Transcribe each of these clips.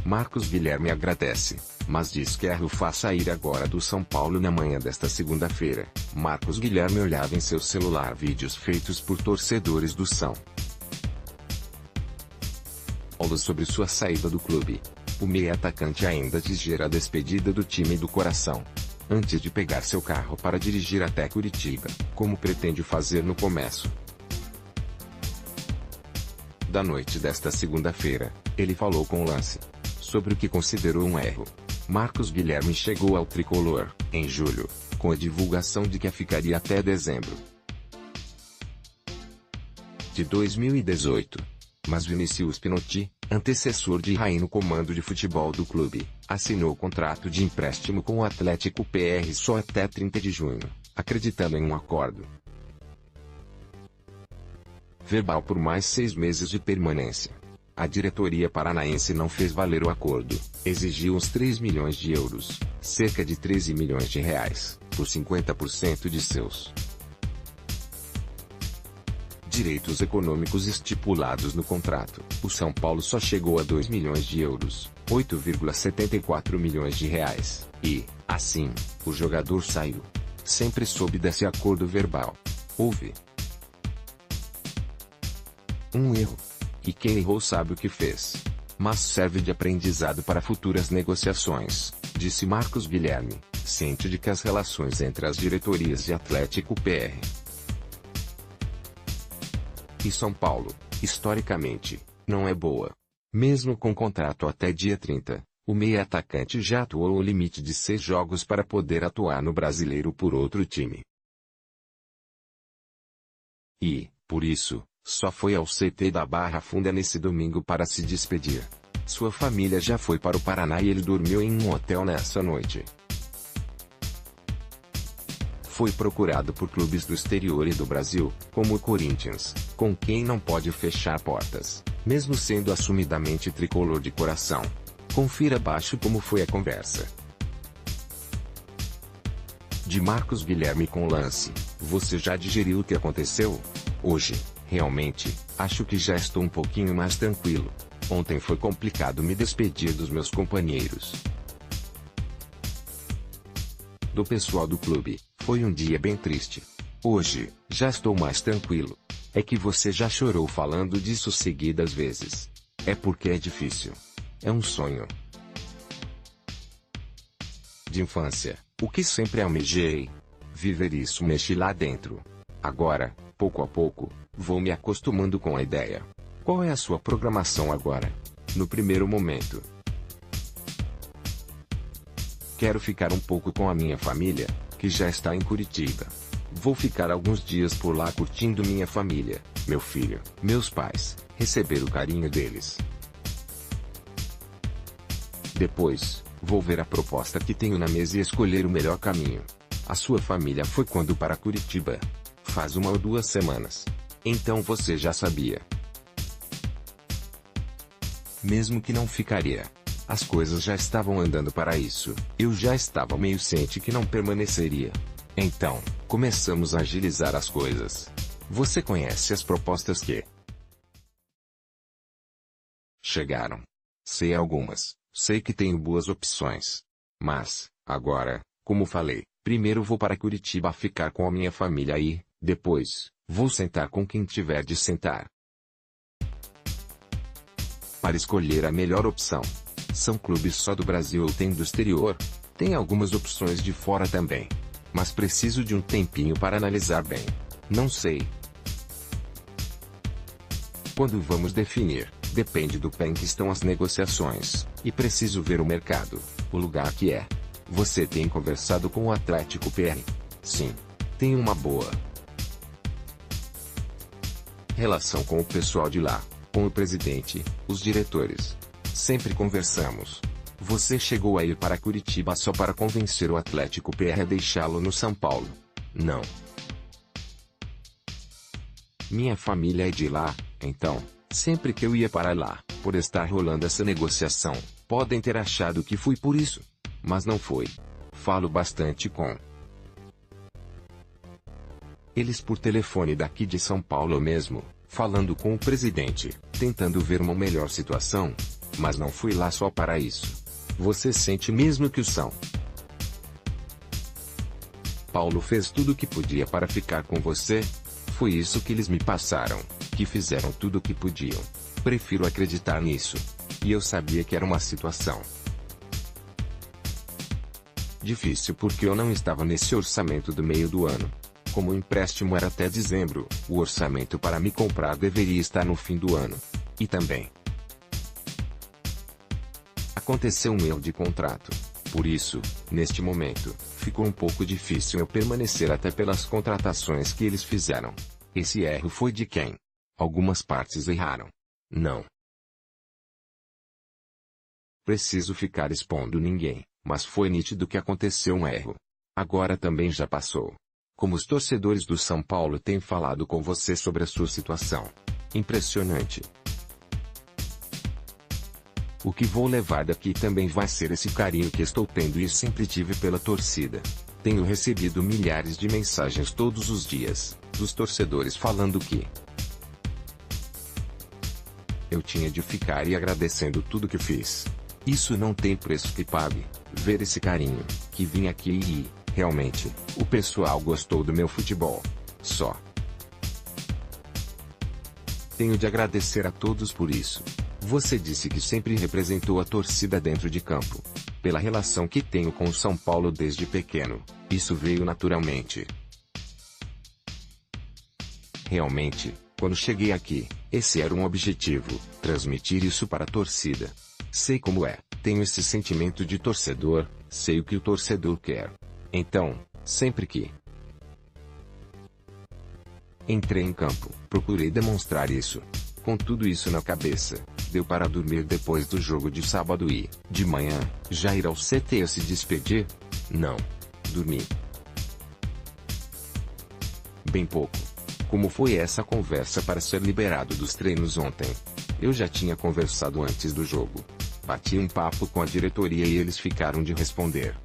Marcos Guilherme agradece, mas diz que erro faz sair agora do São Paulo na manhã desta segunda-feira. Marcos Guilherme olhava em seu celular vídeos feitos por torcedores do São Paulo sobre sua saída do clube. O meia-atacante ainda diz a despedida do time do coração, antes de pegar seu carro para dirigir até Curitiba, como pretende fazer no começo da noite desta segunda-feira. Ele falou com o Lance sobre o que considerou um erro. Marcos Guilherme chegou ao tricolor em julho, com a divulgação de que ficaria até dezembro de 2018. Mas Vinícius Pinotti, antecessor de Raí no comando de futebol do clube, assinou contrato de empréstimo com o Atlético PR só até 30 de junho, acreditando em um acordo verbal por mais 6 meses de permanência. A diretoria paranaense não fez valer o acordo, exigiu uns 3 milhões de euros, cerca de 13 milhões de reais, por 50% de seus direitos econômicos estipulados no contrato. O São Paulo só chegou a 2 milhões de euros, 8,74 milhões de reais, e, assim, o jogador saiu. Sempre soube desse acordo verbal. Houve um erro. E quem errou sabe o que fez. Mas serve de aprendizado para futuras negociações, disse Marcos Guilherme, ciente de que as relações entre as diretorias de Atlético PR e São Paulo, historicamente, não é boa. Mesmo com contrato até dia 30, o meia-atacante já atuou o limite de 6 jogos para poder atuar no Brasileiro por outro time. E, por isso, só foi ao CT da Barra Funda nesse domingo para se despedir. Sua família já foi para o Paraná e ele dormiu em um hotel nessa noite. Foi procurado por clubes do exterior e do Brasil, como o Corinthians, com quem não pode fechar portas, mesmo sendo assumidamente tricolor de coração. Confira abaixo como foi a conversa de Marcos Guilherme com o Lance. Você já digeriu o que aconteceu? Hoje, realmente, acho que já estou um pouquinho mais tranquilo. Ontem foi complicado me despedir dos meus companheiros, do pessoal do clube. Foi um dia bem triste. Hoje, já estou mais tranquilo. É que você já chorou falando disso seguidas vezes. É porque é difícil. É um sonho de infância, o que sempre almejei. Viver isso mexe lá dentro. Agora, pouco a pouco, vou me acostumando com a ideia. Qual é a sua programação agora? No primeiro momento, quero ficar um pouco com a minha família, que já está em Curitiba. Vou ficar alguns dias por lá curtindo minha família, meu filho, meus pais, receber o carinho deles. Depois, vou ver a proposta que tenho na mesa e escolher o melhor caminho. A sua família foi quando para Curitiba? Faz 1 ou 2 semanas. Então você já sabia. Mesmo que não ficaria. As coisas já estavam andando para isso. Eu já estava meio ciente que não permaneceria. Então, começamos a agilizar as coisas. Você conhece as propostas que chegaram? Sei algumas. Sei que tenho boas opções. Mas, agora, como falei, primeiro vou para Curitiba ficar com a minha família e, depois, vou sentar com quem tiver de sentar para escolher a melhor opção. São clubes só do Brasil ou tem do exterior? Tem algumas opções de fora também. Mas preciso de um tempinho para analisar bem. Não sei quando vamos definir. Depende do pé em que estão as negociações. E preciso ver o mercado, o lugar que é. Você tem conversado com o Atlético PR? Sim. Tenho uma boa relação com o pessoal de lá, com o presidente, os diretores. Sempre conversamos. Você chegou a ir para Curitiba só para convencer o Atlético PR a deixá-lo no São Paulo? Não. Minha família é de lá, então, sempre que eu ia para lá, por estar rolando essa negociação, podem ter achado que fui por isso. Mas não foi. Falo bastante com eles por telefone daqui de São Paulo mesmo, falando com o presidente, tentando ver uma melhor situação. Mas não fui lá só para isso. Você sente mesmo que o São Paulo fez tudo o que podia para ficar com você? Foi isso que eles me passaram, que fizeram tudo o que podiam. Prefiro acreditar nisso. E eu sabia que era uma situação difícil porque eu não estava nesse orçamento do meio do ano. Como o empréstimo era até dezembro, o orçamento para me comprar deveria estar no fim do ano. E também aconteceu um erro de contrato. Por isso, neste momento, ficou um pouco difícil eu permanecer até pelas contratações que eles fizeram. Esse erro foi de quem? Algumas partes erraram. Não preciso ficar expondo ninguém, mas foi nítido que aconteceu um erro. Agora também já passou. Como os torcedores do São Paulo têm falado com você sobre a sua situação? Impressionante. O que vou levar daqui também vai ser esse carinho que estou tendo e sempre tive pela torcida. Tenho recebido milhares de mensagens todos os dias, dos torcedores falando que eu tinha de ficar e agradecendo tudo que fiz. Isso não tem preço que pague. Ver esse carinho, que vim aqui e, realmente, o pessoal gostou do meu futebol. Só tenho de agradecer a todos por isso. Você disse que sempre representou a torcida dentro de campo. Pela relação que tenho com o São Paulo desde pequeno, isso veio naturalmente. Realmente, quando cheguei aqui, esse era um objetivo, transmitir isso para a torcida. Sei como é, tenho esse sentimento de torcedor, sei o que o torcedor quer. Então, sempre que entrei em campo, procurei demonstrar isso. Com tudo isso na cabeça, deu para dormir depois do jogo de sábado e, de manhã, já ir ao CT se despedir? Não. Dormi bem pouco. Como foi essa conversa para ser liberado dos treinos ontem? Eu já tinha conversado antes do jogo. Bati um papo com a diretoria e eles ficaram de responder.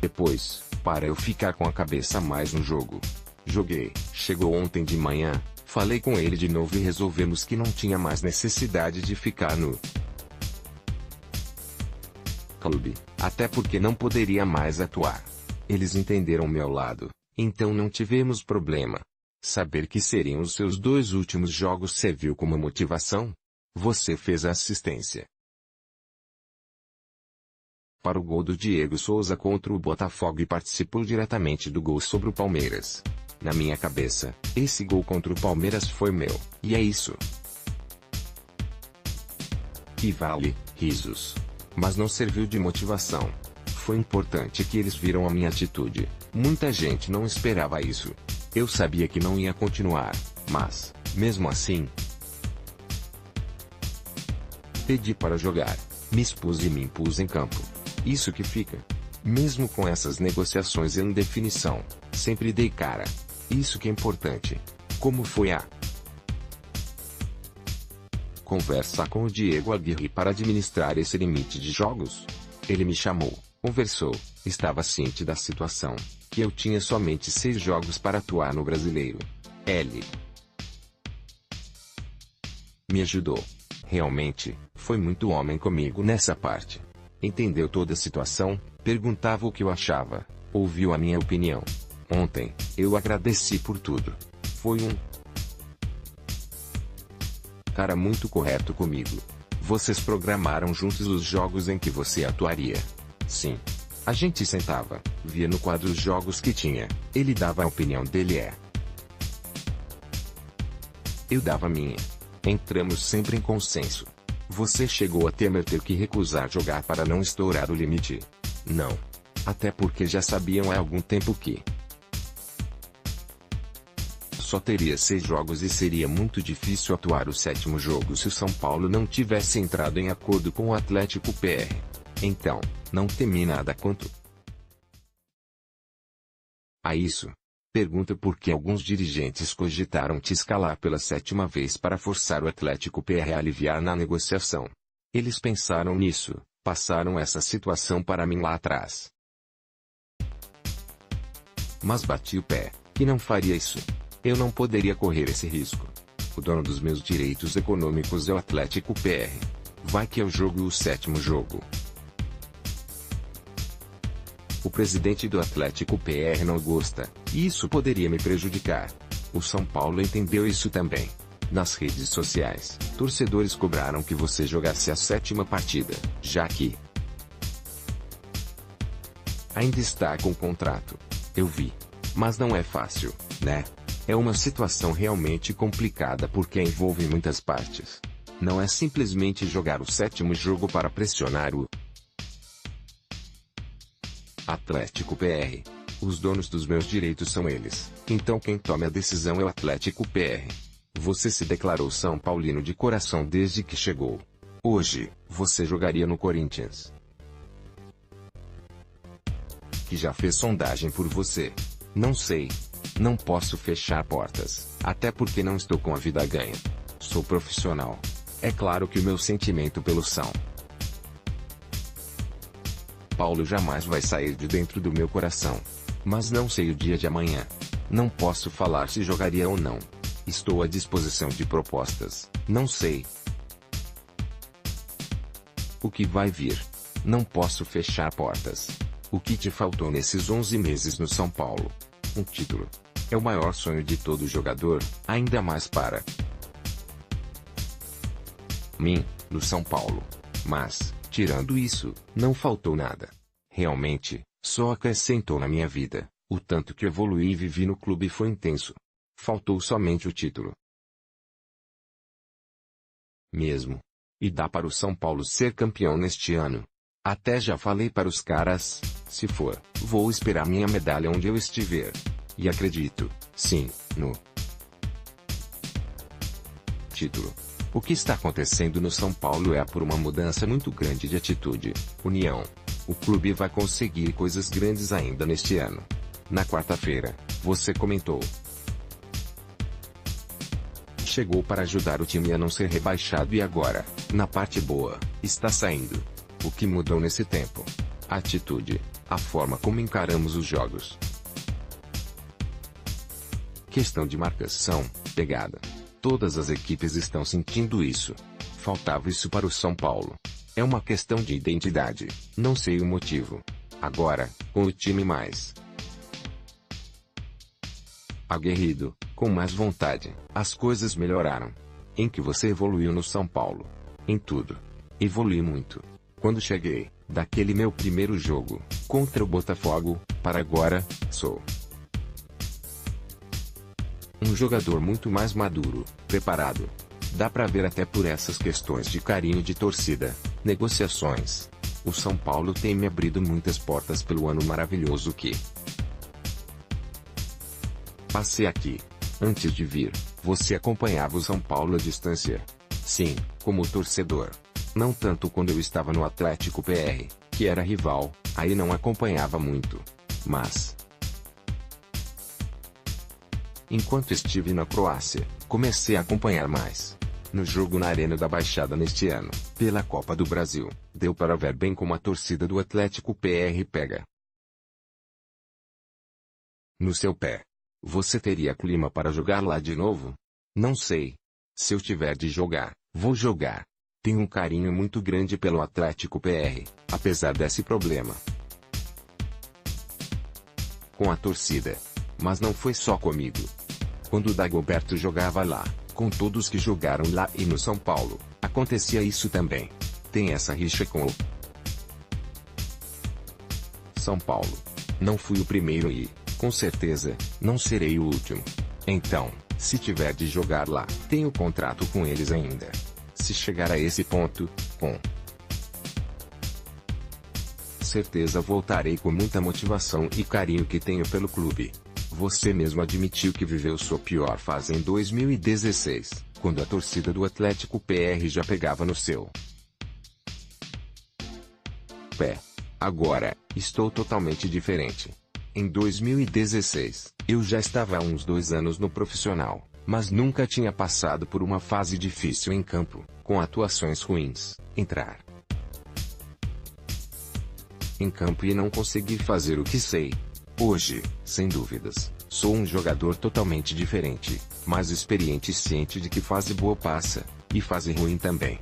Depois, para eu ficar com a cabeça mais no jogo. Joguei, chegou ontem de manhã, falei com ele de novo e resolvemos que não tinha mais necessidade de ficar no clube, até porque não poderia mais atuar. Eles entenderam meu lado, então não tivemos problema. Saber que seriam os seus 2 últimos jogos serviu como motivação? Você fez a assistência para o gol do Diego Souza contra o Botafogo e participou diretamente do gol sobre o Palmeiras. Na minha cabeça, esse gol contra o Palmeiras foi meu, e é isso que vale, risos. Mas não serviu de motivação. Foi importante que eles viram a minha atitude. Muita gente não esperava isso. Eu sabia que não ia continuar, mas, mesmo assim, pedi para jogar, me expus e me impus em campo. Isso que fica. Mesmo com essas negociações em definição, sempre dei cara. Isso que é importante. Como foi a conversa com o Diego Aguirre para administrar esse limite de jogos? Ele me chamou, conversou, estava ciente da situação, que eu tinha somente 6 jogos para atuar no Brasileiro. Ele me ajudou. Realmente, foi muito homem comigo nessa parte. Entendeu toda a situação, perguntava o que eu achava, ouviu a minha opinião. Ontem, eu agradeci por tudo. Foi um cara muito correto comigo. Vocês programaram juntos os jogos em que você atuaria? Sim. A gente sentava, via no quadro os jogos que tinha, ele dava a opinião dele eu dava a minha. Entramos sempre em consenso. Você chegou a temer ter que recusar jogar para não estourar o limite? Não. Até porque já sabiam há algum tempo que só teria 6 jogos e seria muito difícil atuar o 7º jogo se o São Paulo não tivesse entrado em acordo com o Atlético PR. Então, não temi nada quanto a isso. Pergunta por que alguns dirigentes cogitaram te escalar pela 7ª vez para forçar o Atlético PR a aliviar na negociação. Eles pensaram nisso, passaram essa situação para mim lá atrás. Mas bati o pé, que não faria isso. Eu não poderia correr esse risco. O dono dos meus direitos econômicos é o Atlético PR. Vai que eu jogo o 7º jogo. O presidente do Atlético PR não gosta, e isso poderia me prejudicar. O São Paulo entendeu isso também. Nas redes sociais, torcedores cobraram que você jogasse a 7ª partida, já que ainda está com contrato. Eu vi. Mas não é fácil, né? É uma situação realmente complicada porque envolve muitas partes. Não é simplesmente jogar o 7º jogo para pressionar o Atlético PR. Os donos dos meus direitos são eles, então quem toma a decisão é o Atlético PR. Você se declarou São Paulino de coração desde que chegou. Hoje, você jogaria no Corinthians, que já fez sondagem por você. Não sei. Não posso fechar portas, até porque não estou com a vida ganha. Sou profissional. É claro que o meu sentimento pelo São Paulo jamais vai sair de dentro do meu coração. Mas não sei o dia de amanhã. Não posso falar se jogaria ou não. Estou à disposição de propostas. Não sei o que vai vir. Não posso fechar portas. O que te faltou nesses 11 meses no São Paulo? Um título. É o maior sonho de todo jogador, ainda mais para mim, no São Paulo. Mas, tirando isso, não faltou nada. Realmente, só acrescentou na minha vida. O tanto que evoluí e vivi no clube foi intenso. Faltou somente o título. Mesmo. E dá para o São Paulo ser campeão neste ano. Até já falei para os caras, se for, vou esperar minha medalha onde eu estiver. E acredito, sim, no título. O que está acontecendo no São Paulo é por uma mudança muito grande de atitude, união. O clube vai conseguir coisas grandes ainda neste ano. Na quarta-feira, você comentou. Chegou para ajudar o time a não ser rebaixado e agora, na parte boa, está saindo. O que mudou nesse tempo? A atitude, a forma como encaramos os jogos. Questão de marcação, pegada. Todas as equipes estão sentindo isso. Faltava isso para o São Paulo. É uma questão de identidade, não sei o motivo. Agora, com o time mais aguerrido, com mais vontade, as coisas melhoraram. Em que você evoluiu no São Paulo? Em tudo. Evolui muito. Quando cheguei, daquele meu primeiro jogo, contra o Botafogo, para agora, sou um jogador muito mais maduro, preparado. Dá pra ver até por essas questões de carinho de torcida, negociações. O São Paulo tem me abrido muitas portas pelo ano maravilhoso que passei aqui. Antes de vir, você acompanhava o São Paulo à distância. Sim, como torcedor. Não tanto quando eu estava no Atlético PR, que era rival, aí não acompanhava muito. Mas enquanto estive na Croácia, comecei a acompanhar mais. No jogo na Arena da Baixada neste ano, pela Copa do Brasil, deu para ver bem como a torcida do Atlético PR pega no seu pé. Você teria clima para jogar lá de novo? Não sei. Se eu tiver de jogar, vou jogar. Tenho um carinho muito grande pelo Atlético PR, apesar desse problema com a torcida. Mas não foi só comigo. Quando o Dagoberto jogava lá, com todos que jogaram lá e no São Paulo, acontecia isso também. Tem essa rixa com o São Paulo. Não fui o primeiro e, com certeza, não serei o último. Então, se tiver de jogar lá, tenho contrato com eles ainda. Se chegar a esse ponto, com certeza voltarei com muita motivação e carinho que tenho pelo clube. Você mesmo admitiu que viveu sua pior fase em 2016, quando a torcida do Atlético PR já pegava no seu pé. Agora, estou totalmente diferente. Em 2016, eu já estava há uns 2 anos no profissional, mas nunca tinha passado por uma fase difícil em campo, com atuações ruins, entrar em campo e não conseguir fazer o que sei. Hoje, sem dúvidas, Sou um jogador totalmente diferente, mais experiente e ciente de que fase boa passa, e fase ruim também.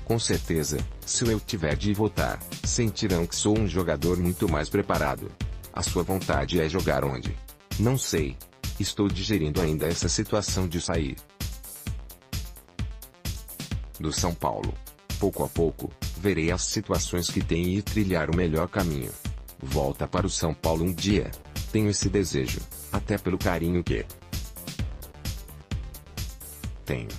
Com certeza, se eu tiver de votar, sentirão que sou um jogador muito mais preparado. A sua vontade é jogar onde? Não sei. Estou digerindo ainda essa situação de sair do São Paulo. Pouco a pouco, verei as situações que tem e trilhar o melhor caminho. Volta para o São Paulo um dia. Tenho esse desejo, até pelo carinho que tenho.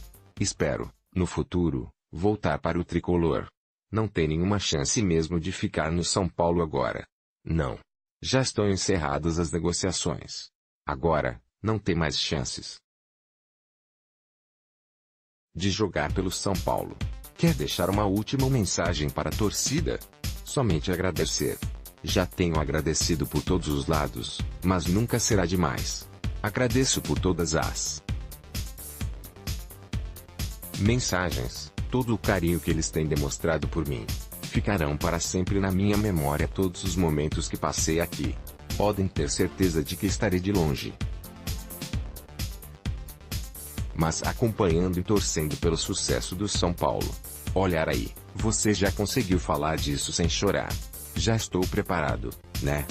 Espero, no futuro, voltar para o tricolor. Não tem nenhuma chance mesmo de ficar no São Paulo agora. Não. Já estão encerradas as negociações. Agora, não tem mais chances de jogar pelo São Paulo. Quer deixar uma última mensagem para a torcida? Somente agradecer. Já tenho agradecido por todos os lados, mas nunca será demais. Agradeço por todas as mensagens, todo o carinho que eles têm demonstrado por mim. Ficarão para sempre na minha memória todos os momentos que passei aqui. Podem ter certeza de que estarei de longe, mas acompanhando e torcendo pelo sucesso do São Paulo. Olhar aí, você já conseguiu falar disso sem chorar. Já estou preparado, né?